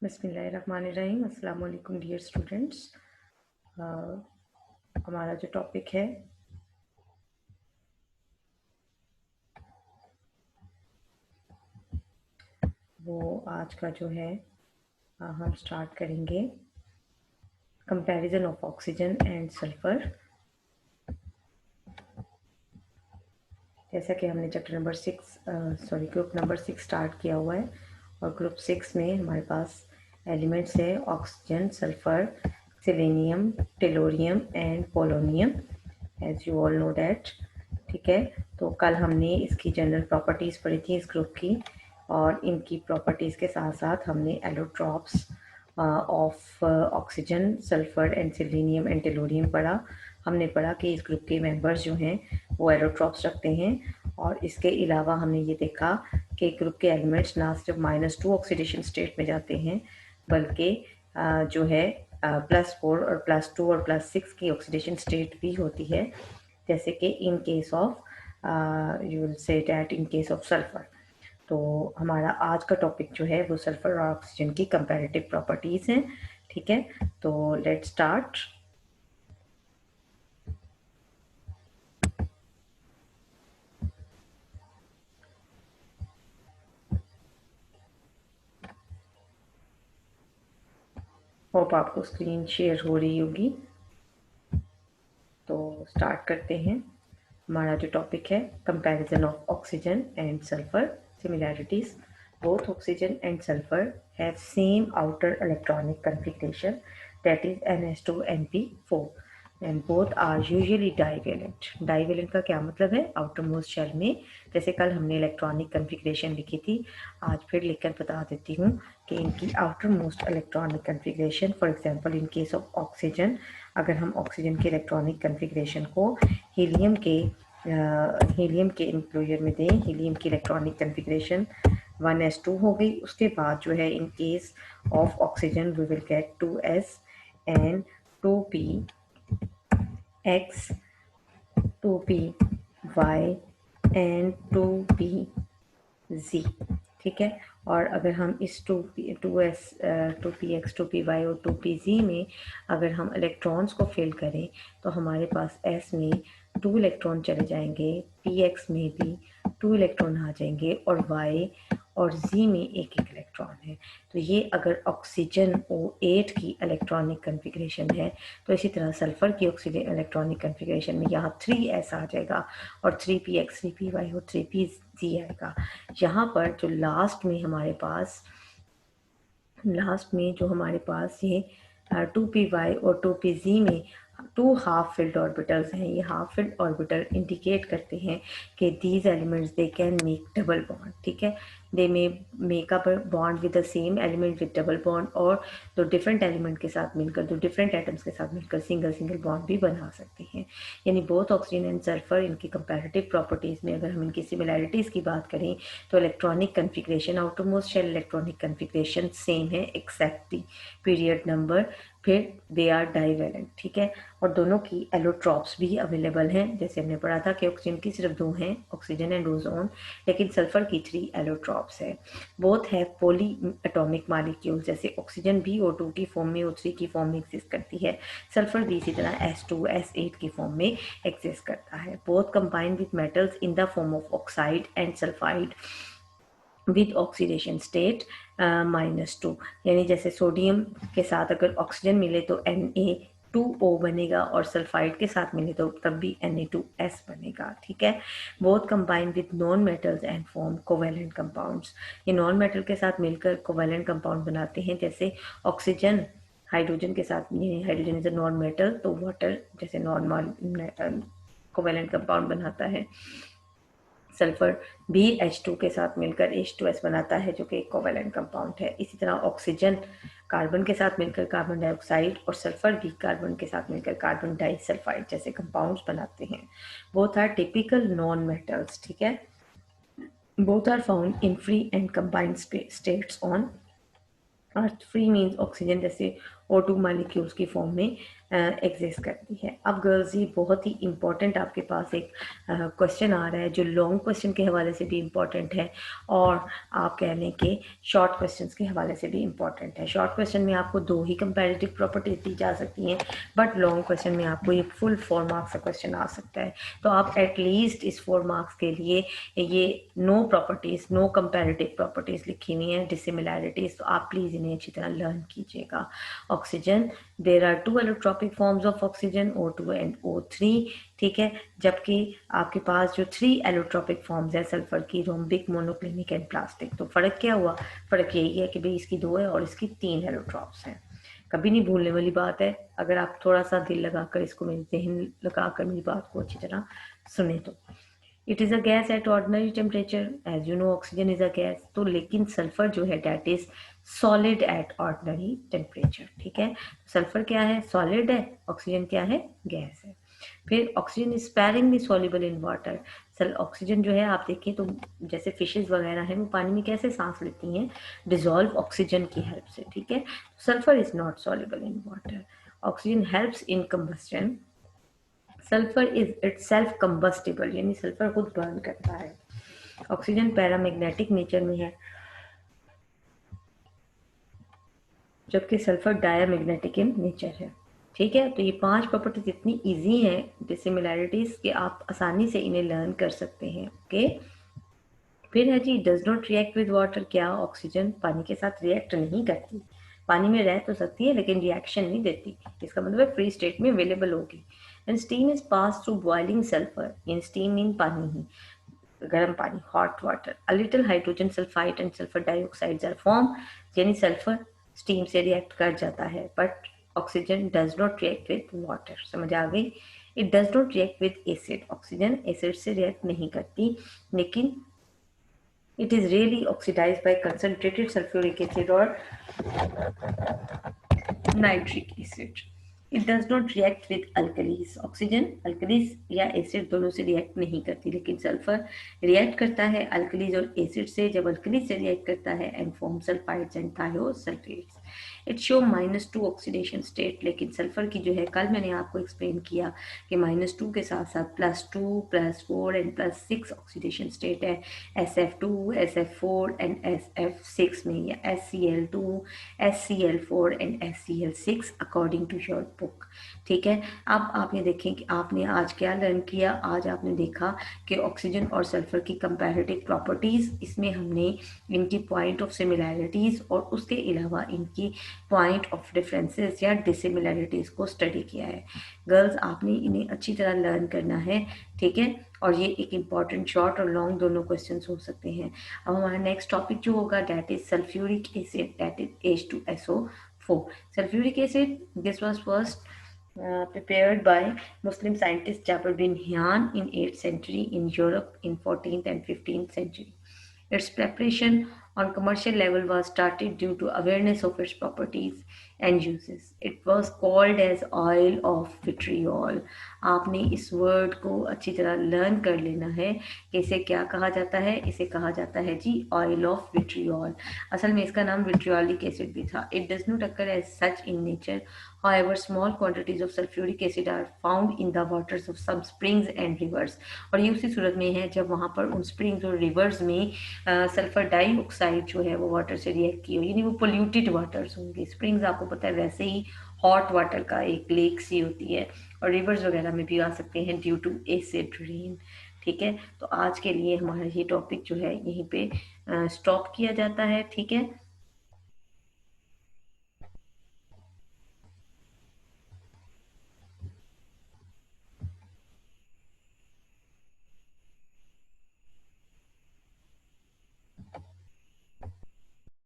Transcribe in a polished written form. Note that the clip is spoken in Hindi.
बिस्मिल्लाहिर्रहमानिर्रहीम। अस्सलाम वालेकुम डियर स्टूडेंट्स। हमारा जो टॉपिक है वो आज का जो है हम स्टार्ट करेंगे comparison of oxygen and sulphur. जैसा कि हमने chapter number 6 group number 6 start किया हुआ है और ग्रुप 6 में हमारे पास एलिमेंट्स है oxygen, sulphur, selenium, tellurium and polonium, as you all know that. ठीक है, तो कल हमने इसकी जनरल प्रॉपर्टीज़ पढ़ी थी इस ग्रुप की, और इनकी प्रॉपर्टीज़ के साथ साथ हमने allotropes of oxygen, sulphur and selenium and tellurium पढ़ा। हमने पढ़ा कि इस ग्रुप के मेंबर्स जो हैं वो एलोट्रॉप्स रखते हैं, और इसके अलावा हमने ये देखा कि ग्रुप के एलिमेंट्स ना सिर्फ -2 ऑक्सीडेशन स्टेट में जाते हैं बल्कि जो है +4 और +2 और +6 की ऑक्सीडेशन स्टेट भी होती है, जैसे कि इन case of you will say that in case of sulphur. तो हमारा आज का टॉपिक जो है वो सल्फर और ऑक्सीजन की कंपैरेटिव प्रॉपर्टीज़ हैं। ठीक है, तो लेट्स स्टार्ट। होप आपको स्क्रीन शेयर हो रही होगी, तो स्टार्ट करते हैं। हमारा जो टॉपिक है comparison of oxygen and sulphur similarities. Both oxygen and sulphur have same outer electronic configuration, that is NH2NP4, and both are usually divalent. Divalent का क्या मतलब है? आउटर मोस्ट शेल में, जैसे कल हमने इलेक्ट्रॉनिक कॉन्फ़िगरेशन लिखी थी, आज फिर लिखकर बता देती हूँ कि इनकी outer most electronic configuration, for example in case of oxygen, अगर हम ऑक्सीजन के इलेक्ट्रॉनिक कॉन्फ़िगरेशन को हीलियम के इंक्लोजर में दें, हीलियम की इलेक्ट्रॉनिक कॉन्फ़िगरेशन 1s2 हो गई। उसके बाद जो है in case of oxygen we will get 2s and 2px, 2py and 2pz। ठीक है, और अगर हम इस 2s 2px 2py और 2pz में अगर हम इलेक्ट्रॉन्स को फिल करें तो हमारे पास s में 2 इलेक्ट्रॉन चले जाएंगे, px में भी 2 इलेक्ट्रॉन आ जाएंगे, और y और z में एक इलेक्ट्रॉन है। तो ये अगर ऑक्सीजन O8 की इलेक्ट्रॉनिक कॉन्फ़िगरेशन है, तो इसी तरह सल्फर की ऑक्सीजन इलेक्ट्रॉनिक कॉन्फ़िगरेशन में यहाँ 3s आ जाएगा, और 3px 3py और 3pz आएगा। यहाँ पर जो लास्ट में हमारे पास ये 2py और 2pz में 2 हाफ फिल्ड ऑर्बिटल्स हैं। ये हाफ फिल्ड ऑर्बिटल इंडिकेट करते हैं कि these elements they can make double bond. ठीक है, they may make up bond with the same element with double bond, और दो डिफरेंट एलिमेंट के साथ मिलकर, दो डिफरेंट एटम्स के साथ मिलकर सिंगल बॉन्ड भी बना सकते हैं। यानी बोथ ऑक्सीजन एंड सल्फर, इनकी कंपैरेटिव प्रॉपर्टीज़ में अगर हम इनकी सिमिलैरिटीज़ की बात करें तो electronic configuration, outermost shell electronic configuration same है एक्सेप्ट द पीरियड नंबर, फिर दे आर डाइवेलेंट। ठीक है, और दोनों की एलोट्रॉप्स भी अवेलेबल हैं। जैसे हमने पढ़ा था कि ऑक्सीजन की सिर्फ 2 हैं, ऑक्सीजन एंड ओजोन, लेकिन सल्फर की 3 एलोट्रॉप्स है। Both have poly atomic molecules, जैसे ऑक्सीजन भी O2 की फॉर्म में, O3 की फॉर्म में एग्जिस्ट करती है, सल्फर भी इसी तरह S2 S8 की फॉर्म में एग्जिस्ट करता है। Both combine with metals in the form of oxide and sulphide with oxidation state -2, यानी जैसे सोडियम के साथ अगर ऑक्सीजन मिले तो Na2O बनेगा, और सल्फाइड के साथ मिले तो तब भी Na2S बनेगा। ठीक है, both combine with non metals and form covalent compounds. ये नॉन मेटल के साथ मिलकर कोवेलेंट कंपाउंड बनाते हैं, जैसे ऑक्सीजन हाइड्रोजन के साथ, hydrogen is a non metal, तो वाटर जैसे नॉन कोवेलेंट कंपाउंड बनाता है। सल्फर भी H2 के साथ मिलकर H2S बनाता है, जो कि एक कोवेलेंट कंपाउंड है। इसी तरह ऑक्सीजन कार्बन के साथ मिलकर कार्बन डाइऑक्साइड, और सल्फर भी कार्बन के साथ मिलकर कार्बन डाइसल्फाइड जैसे कंपाउंड्स बनाते हैं। Both are typical non metals. ठीक है, both are found in free and combined states on earth. Free means oxygen जैसे O2 मॉलिक्यूल्स की फॉर्म में एग्जिस्ट करती है। अब गर्ल्स ये बहुत ही इम्पॉर्टेंट आपके पास एक क्वेश्चन आ रहा है जो लॉन्ग क्वेश्चन के हवाले से भी इम्पॉर्टेंट है और आप कह लें कि शॉर्ट क्वेश्चंस के हवाले से भी इम्पॉर्टेंट है। शॉर्ट क्वेश्चन में आपको 2 ही कंपैरेटिव प्रॉपर्टीज दी जा सकती हैं, बट लॉन्ग क्वेश्चन में आपको ये फुल 4 मार्क्स का क्वेश्चन आ सकता है। तो आप एटलीस्ट इस 4 मार्क्स के लिए ये no properties, no comparative properties लिखी हुई हैं, डिसिमिलैरिटीज, तो आप प्लीज़ इन्हें अच्छी तरह लर्न कीजिएगा। Oxygen, there are 2 allotropic forms of oxygen, O2 and O3, ठीक है, जबकि आपके पास जो 3 एलोट्रॉपिक फॉर्म्स है सल्फर की, रोम्बिक, मोनोक्लिनिक एंड प्लास्टिक। तो फ़र्क क्या हुआ? फ़र्क यही है कि भाई इसकी 2 है और इसकी 3 एलोट्रॉप्स हैं। कभी नहीं भूलने वाली बात है, अगर आप थोड़ा सा दिल लगाकर इसको, मेरे जहन लगाकर मेरी बात को अच्छी तरह सुने तो। It is a gas at ordinary temperature, as you know oxygen is a gas. तो लेकिन सल्फर जो है that is solid at ordinary temperature, ठीक है। सल्फर क्या है? सॉलिड है। ऑक्सीजन क्या है? गैस है। फिर oxygen is sparingly soluble in water. Oxygen जो है आप देखिए तो जैसे फिशेज वगैरह हैं वो पानी में कैसे सांस लेती हैं? डिजॉल्व ऑक्सीजन की हेल्प से, ठीक है। Sulphur is not soluble in water. Oxygen helps in combustion. Sulphur is itself combustible, यानी सल्फर खुद बर्न करता है। ऑक्सीजन पैरामैग्नेटिक नेचर में है, जबकि सल्फर डायमैग्नेटिक इन नेचर है, ठीक है। तो ये 5 प्रॉपर्टीज इतनी इजी हैं डिसिमिलैरिटीज कि आप आसानी से इन्हें लर्न कर सकते हैं, ओके। फिर है जी, does not react with water. क्या ऑक्सीजन पानी के साथ रिएक्ट नहीं करती? पानी में रह तो सकती है लेकिन रिएक्शन नहीं देती, इसका मतलब है फ्री स्टेट में अवेलेबल होगी। And steam is pass through boiling sulphur, in steam mean पानी ही, गर्म पानी, hot water. A little hydrogen sulphide and sulphur dioxides are form, यानी सल्फर स्टीम से रिएक्ट कर जाता है, but oxygen does not react with water. समझ आ गई? It does not react with acid. Oxygen acid से रिएक्ट नहीं करती, लेकिन it is really oxidized by concentrated sulfuric acid or nitric acid. It does not react with alkalis. Oxygen alkalis या एसिड दोनों से रिएक्ट नहीं करती, लेकिन सल्फर रिएक्ट करता है अल्कलीज और एसिड से। जब अल्कलीज से रिएक्ट करता है and form sulphides and thiosulphates. It show -2 oxidation state, लेकिन सल्फर की जो है, कल मैंने आपको एक्सप्लेन किया कि -2 के साथ साथ +2, +4 एंड +6 ऑक्सीडेशन स्टेट है। SF2, SF4 एंड SF6 में, या SCl2, SCl4 and SCl6 according to your book, ठीक है। अब आपने देखें कि आपने आज क्या लर्न किया। आज आपने देखा कि ऑक्सीजन और सल्फर की कंपैरेटिव प्रॉपर्टीज, इसमें हमने इनकी पॉइंट ऑफ सिमिलैरिटीज और उसके अलावा इनकी पॉइंट ऑफ डिफरेंसेस या डिसिमिलैरिटीज को स्टडी किया है। गर्ल्स, आपने इन्हें अच्छी तरह लर्न करना है, ठीक है। और ये एक इम्पॉर्टेंट शॉर्ट और लॉन्ग दोनों क्वेश्चंस हो सकते हैं। अब हमारा नेक्स्ट टॉपिक जो होगा that is sulphuric acid, that is H2SO4। Sulfuric acid, this was first prepared by Muslim scientist Jabir bin Hayyan in 8th century, in Europe in 14th and 15th century. Its preparation on commercial level was started due to awareness of its properties and uses. It was called as oil of vitriol. आपने इस वर्ड को अच्छी तरह लर्न कर लेना है कि इसे क्या कहा जाता है। इसे कहा जाता है जी ऑयल ऑफ विट्रियोल। असल में इसका नाम विट्रियोलिक एसिड भी था। It does not occur as such in nature, however small quantities of sulfuric acid are found in the waters of some springs and rivers। और ये उसी सूरत में है जब वहाँ पर उन स्प्रिंग्स और रिवर्स में सल्फर डाइऑक्साइड जो है वो वाटर से रिएक्ट की हो, यानी वो पोल्यूटेड वाटर्स होंगे। स्प्रिंग्स आपको पता है वैसे ही हॉट वाटर का एक लेक सी होती है, और रिवर्स वगैरह में भी आ सकते हैं ड्यू टू एसिड रेन, ठीक है। तो आज के लिए हमारा ये टॉपिक जो है यहीं पे स्टॉप किया जाता है, ठीक है।